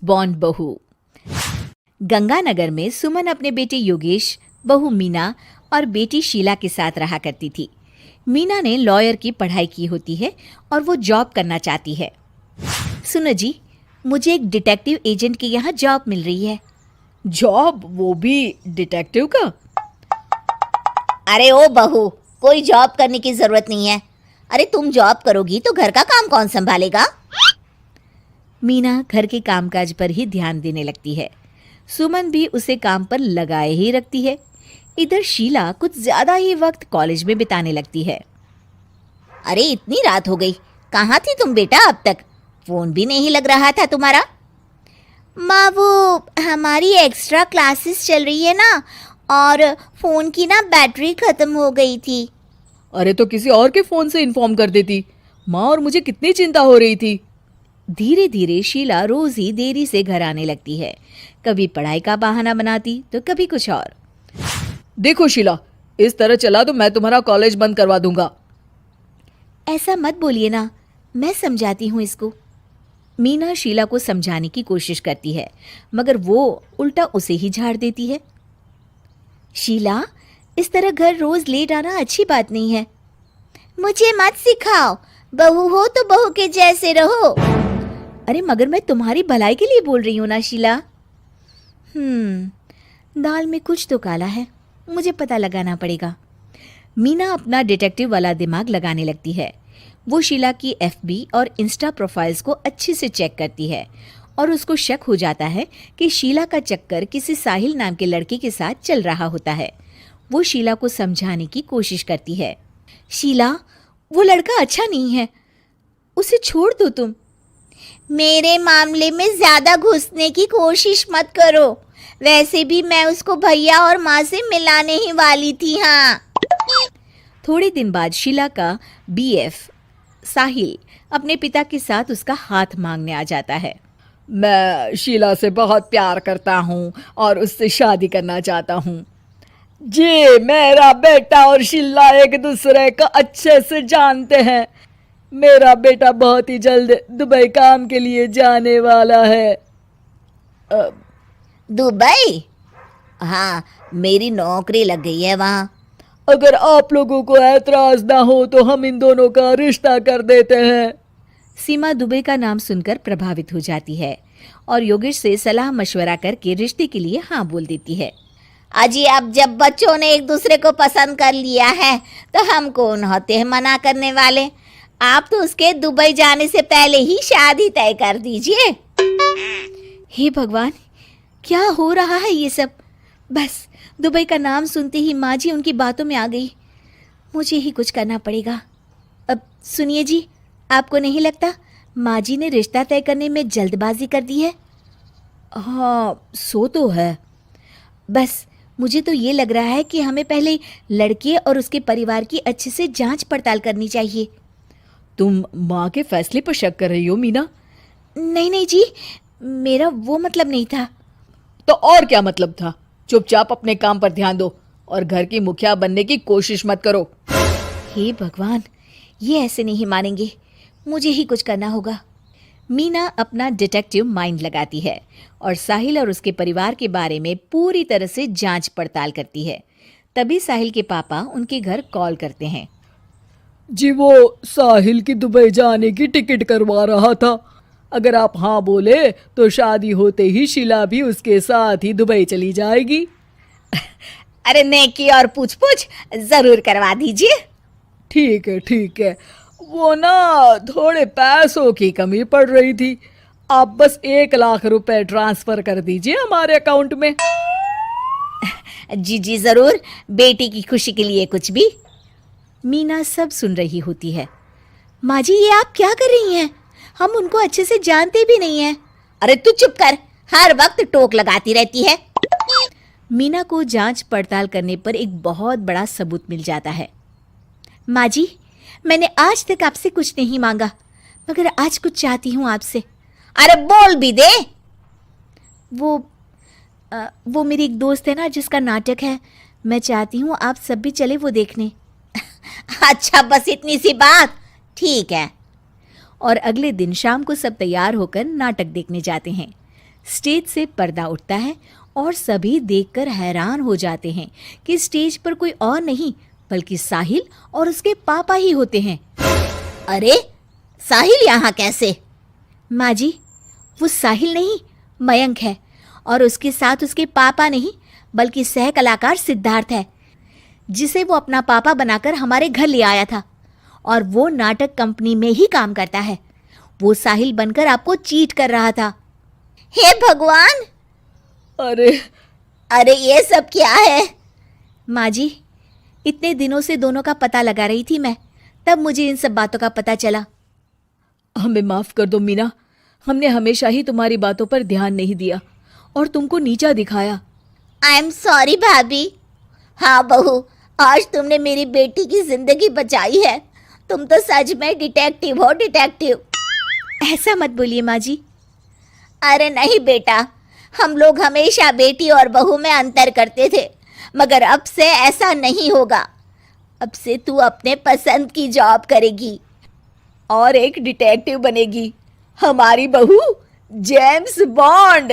Bond बहू। गंगानगर में सुमन अपने बेटे योगेश, बहू मीना और बेटी शीला के साथ रहा करती थी। मीना ने लॉयर की पढ़ाई की होती है और वो जॉब करना चाहती है। सुनो जी, मुझे एक डिटेक्टिव एजेंट के यहाँ जॉब मिल रही है। जॉब? वो भी डिटेक्टिव का? अरे ओ बहू, कोई जॉब करने की जरूरत नहीं है। अरे तुम जॉब करोगी तो घर का काम कौन संभालेगा? मीना घर के कामकाज पर ही ध्यान देने लगती है। सुमन भी उसे काम पर लगाए ही रखती है। इधर शीला कुछ ज्यादा ही वक्त कॉलेज में बिताने लगती है। अरे इतनी रात हो गई, कहाँ थी तुम बेटा अब तक? फोन भी नहीं लग रहा था तुम्हारा। माँ, वो हमारी एक्स्ट्रा क्लासेस चल रही है ना, और फोन की ना बैटरी खत्म हो गई थी। अरे तो किसी और के फोन से इन्फॉर्म कर देती। माँ और मुझे कितनी चिंता हो रही थी। धीरे धीरे शीला रोज ही देरी से घर आने लगती है। कभी पढ़ाई का बहाना बनाती तो कभी कुछ और। देखो शीला, इस तरह चला तो मैं तुम्हारा कॉलेज बंद करवा दूंगा। ऐसा मत बोलिए ना, मैं समझाती हूँ इसको। मीना शीला को समझाने की कोशिश करती है, मगर वो उल्टा उसे ही झाड़ देती है। शीला, इस तरह घर रोज लेट आना अच्छी बात नहीं है। मुझे मत सिखाओ, बहू हो तो बहू के जैसे रहो। अरे मगर मैं तुम्हारी भलाई के लिए बोल रही हूँ ना शीला। दाल में कुछ तो काला है, मुझे पता लगाना पड़ेगा। मीना अपना डिटेक्टिव वाला दिमाग लगाने लगती है। वो शीला की एफबी और इंस्टा प्रोफाइल्स को अच्छे से चेक करती है और उसको शक हो जाता है कि शीला का चक्कर किसी साहिल नाम के लड़के के साथ चल रहा होता है। वो शीला को समझाने की कोशिश करती है। शीला, वो लड़का अच्छा नहीं है, उसे छोड़ दो तुम। मेरे मामले में ज्यादा घुसने की कोशिश मत करो। वैसे भी मैं उसको भैया और माँ से मिलाने ही वाली थी। हाँ। थोड़े दिन बाद शीला का बीएफ साहिल अपने पिता के साथ उसका हाथ मांगने आ जाता है। मैं शीला से बहुत प्यार करता हूँ और उससे शादी करना चाहता हूँ। जी, मेरा बेटा और शीला एक दूसरे को अच्छे से जानते हैं। मेरा बेटा बहुत ही जल्द दुबई काम के लिए जाने वाला है। दुबई? हाँ, मेरी नौकरी लग गई है वहाँ। अगर आप लोगों को ऐतराज ना हो तो हम इन दोनों का रिश्ता कर देते हैं। सीमा दुबई का नाम सुनकर प्रभावित हो जाती है और योगेश से सलाह मशवरा करके रिश्ते के लिए हाँ बोल देती है। अजी, अब जब बच्चों ने एक दूसरे को पसंद कर लिया है तो हम कौन होते हैं मना करने वाले। आप तो उसके दुबई जाने से पहले ही शादी तय कर दीजिए। हे भगवान, क्या हो रहा है ये सब? बस दुबई का नाम सुनते ही माँ जी उनकी बातों में आ गई। मुझे ही कुछ करना पड़ेगा। अब सुनिए जी, आपको नहीं लगता माँ जी ने रिश्ता तय करने में जल्दबाजी कर दी है? हाँ, सो तो है। बस मुझे तो ये लग रहा है कि हमें पहले लड़के और उसके परिवार की अच्छे से जांच पड़ताल करनी चाहिए। तुम माँ के फैसले पर शक कर रही हो मीना? नहीं नहीं जी, मेरा वो मतलब नहीं था। तो और क्या मतलब था? चुपचाप अपने काम पर ध्यान दो और घर की मुखिया बनने की कोशिश मत करो। हे भगवान, ये ऐसे नहीं मानेंगे, मुझे ही कुछ करना होगा। मीना अपना डिटेक्टिव माइंड लगाती है और साहिल और उसके परिवार के बारे में पूरी तरह से जांच पड़ताल करती है। तभी साहिल के पापा उनके घर कॉल करते हैं। जी, वो साहिल की दुबई जाने की टिकट करवा रहा था। अगर आप हाँ बोले तो शादी होते ही शीला भी उसके साथ ही दुबई चली जाएगी। अरे नेकी और पूछ पूछ जरूर करवा दीजिए। ठीक है ठीक है, वो ना थोड़े पैसों की कमी पड़ रही थी। आप बस 1 लाख रुपए ट्रांसफर कर दीजिए हमारे अकाउंट में। जी जी जरूर, बेटी की खुशी के लिए कुछ भी। मीना सब सुन रही होती है। माँ जी, ये आप क्या कर रही हैं? हम उनको अच्छे से जानते भी नहीं हैं। अरे तू चुप कर, हर वक्त टोक लगाती रहती है। मीना को जांच पड़ताल करने पर एक बहुत बड़ा सबूत मिल जाता है। माँ जी, मैंने आज तक आपसे कुछ नहीं मांगा, मगर आज कुछ चाहती हूँ आपसे। अरे बोल भी दे। वो मेरी एक दोस्त है ना जिसका नाटक है, मैं चाहती हूँ आप सब भी चले वो देखने। अच्छा, बस इतनी सी बात? ठीक है। और अगले दिन शाम को सब तैयार होकर नाटक देखने जाते हैं। स्टेज से पर्दा उठता है और सभी देखकर हैरान हो जाते हैं कि स्टेज पर कोई और नहीं बल्कि साहिल और उसके पापा ही होते हैं। अरे साहिल यहाँ कैसे? माँ जी, वो साहिल नहीं मयंक है, और उसके साथ उसके पापा नहीं बल्कि सह कलाकार सिद्धार्थ है, जिसे वो अपना पापा बनाकर हमारे घर ले आया था, और वो नाटक कंपनी में ही काम करता है। वो साहिल बनकर आपको चीट कर रहा था। हे भगवान, अरे अरे ये सब क्या है? माँ जी, इतने दिनों से दोनों का पता लगा रही थी मैं, तब मुझे इन सब बातों का पता चला। हमें माफ कर दो मीना, हमने हमेशा ही तुम्हारी बातों पर ध्यान नहीं दिया और तुमको नीचा दिखाया। आई एम सॉरी भाभी। हाँ बहू, आज तुमने मेरी बेटी की जिंदगी बचाई है। तुम तो सच में डिटेक्टिव हो, डिटेक्टिव। ऐसा मत बोलिए माँ जी। अरे नहीं बेटा, हम लोग हमेशा बेटी और बहू में अंतर करते थे, मगर अब से ऐसा नहीं होगा। अब से तू अपने पसंद की जॉब करेगी और एक डिटेक्टिव बनेगी, हमारी बहू जेम्स बॉन्ड।